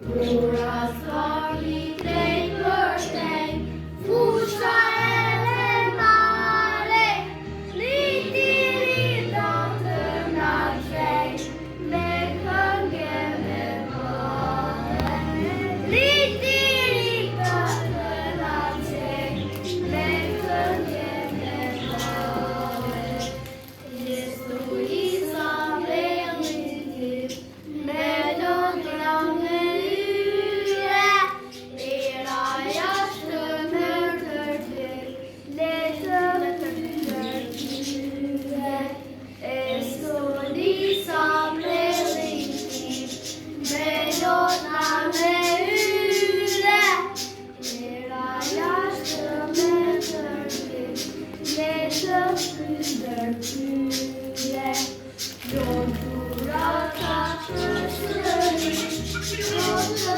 Ura s'kari drejt për shtej, fusha edhe mare, litiri të nga qej, me këngë me vare. Litiri të nga qej, me këngë me vare. Jesu isa velitit, me lëndra me yre, era jashtë me tërtyr, letër tërtyre. Jesu isa velitit, me lëndra me yre, era jashtë me tërtyr, letër tërtyre. Jo tura ka të sëri, jo të